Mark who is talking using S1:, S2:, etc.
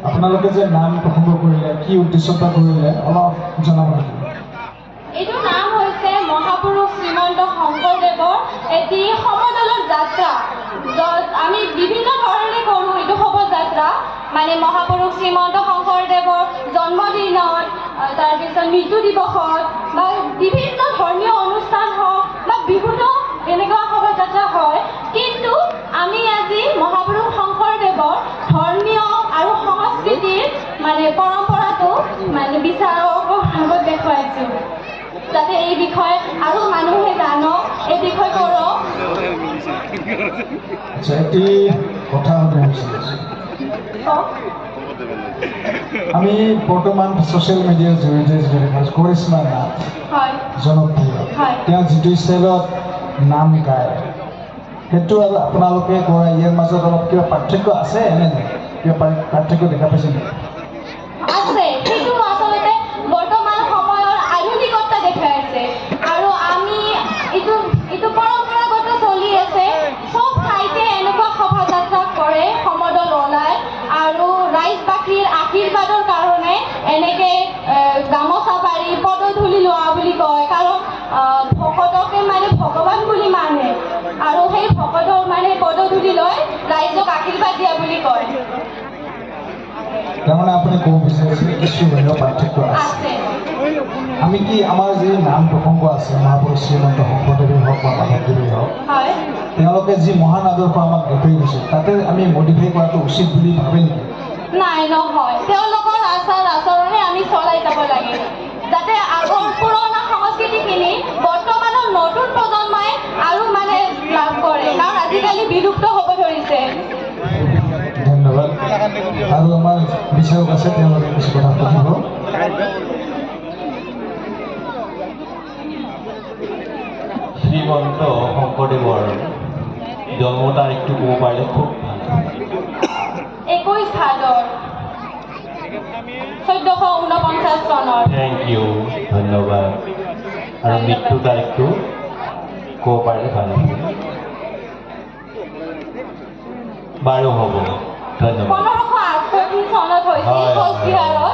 S1: আপোনালোকে যে নাম প্ৰসংগ কৰিলে কি উদ্দেশ্যতা কৰিলে অলপ জনাব নেকি?
S2: এইটো নাম হৈছে মহাপুৰুষ শ্ৰীমন্ত শংকৰদেৱৰ এটি সমদলৰ যাত্ৰা, য'ত আমি বিভিন্ন ধৰণে কৰোঁ এইটো শোভাযাত্ৰা। মানে মহাপুৰুষ শ্ৰীমন্ত শংকৰদেৱৰ জন্মদিনত, তাৰপিছত মৃত্যু দিৱসত বা বিভিন্ন ধৰ্মীয় অনুষ্ঠান হওক বা বিহুতো এনেকুৱা শোভাযাত্ৰা হয়। কিন্তু আমি আজি মহাপুৰুষ শংকৰদেৱৰ ধৰ্মীয় আৰু সংস্কৃতিৰ মানে পৰম্পৰাটো মানে বিচাৰকৰ আগত দেখুৱাইছোঁ, যাতে এই বিষয়ে আৰু মানুহে জানক, এই বিষয়ে কৰক।
S1: এটি কথা আমি বৰ্তমান ছ'চিয়েল মিডিয়াৰ জৰিয়তে কৰিশ্মা নাথ জনপ্ৰিয়, তেওঁ যিটো ষ্টাইলত নাম গায় সেইটো আৰু আপোনালোকে কৰা ইয়াৰ মাজত অলপ কিবা পাৰ্থক্য আছে এনে কিবা পাৰ্থক্য দেখা পাইছে নেকি?
S2: আছে, সেইটো আচলতে বৰ্তমান সময়ৰ আধুনিকতা দেখাইছে আৰু আমি এইটো পৰম্পৰাগত চলি আছে। চব ঠাইতে এনেকুৱা শোভাযাত্ৰা কৰে, সমদল ওলায় আৰু ৰাইজবাসীৰ আশীৰ্বাদৰ কাৰণে এনেকৈ গামোচা পাৰি পদধূলি লোৱা বুলি কয়, কাৰণ ভকতকে মানে ভগৱান বুলি মানে আৰু সেই ভকতৰ মানে পদধূলি লৈ ৰাইজক আশীৰ্বাদ দিয়া বুলি কয়।
S1: তাৰমানে আপুনি ক'ব বিচাৰিছে কিছু হলেও পাৰ্থক্য আছে। আমি কি আমাৰ যি নাম প্ৰসংগ আছে মহাপুৰুষ শ্ৰীমন্ত শংকৰদেৱেই হওক বা মাধৱদেৱেই হওক, তেওঁলোকে যি মহান আদৰ্শ আমাক দেখুৱাই গৈছে তাতে আমি মডিফাই কৰাটো উচিত বুলি ভাবে নেকি?
S2: নাই, নহয়। তেওঁলোকৰ আচাৰ আচৰণে আমি চলাই যাব লাগে, যাতে আগৰ পুৰণা সংস্কৃতিখিনি বৰ্তমানৰ নতুন প্ৰজন্মই আৰু মানে লাভ কৰে, কাৰণ আজিকালি বিলুপ্ত হ'ব ধৰিছে।
S1: ধন্যবাদ। আৰু আমাৰ বিচাৰক আছে, তেওঁলোকে কিছু কথা পাতিব।
S3: শ্ৰীমন্ত শংকৰদেৱৰ জন্ম তাৰিখটো ক'ব পাৰিলে খুব ভাল।
S2: 21 ভাদৰ 1449 চনৰ।
S3: থেংক ইউ, ধন্যবাদ। আৰু মৃত্যু তাৰিখটো ক'ব পাৰিলে ভাল। বাৰু হ'ব ধন্যবাদ
S2: 1568 চনত হৈছিল
S3: হয়, হয়।
S2: কোচবিহাৰত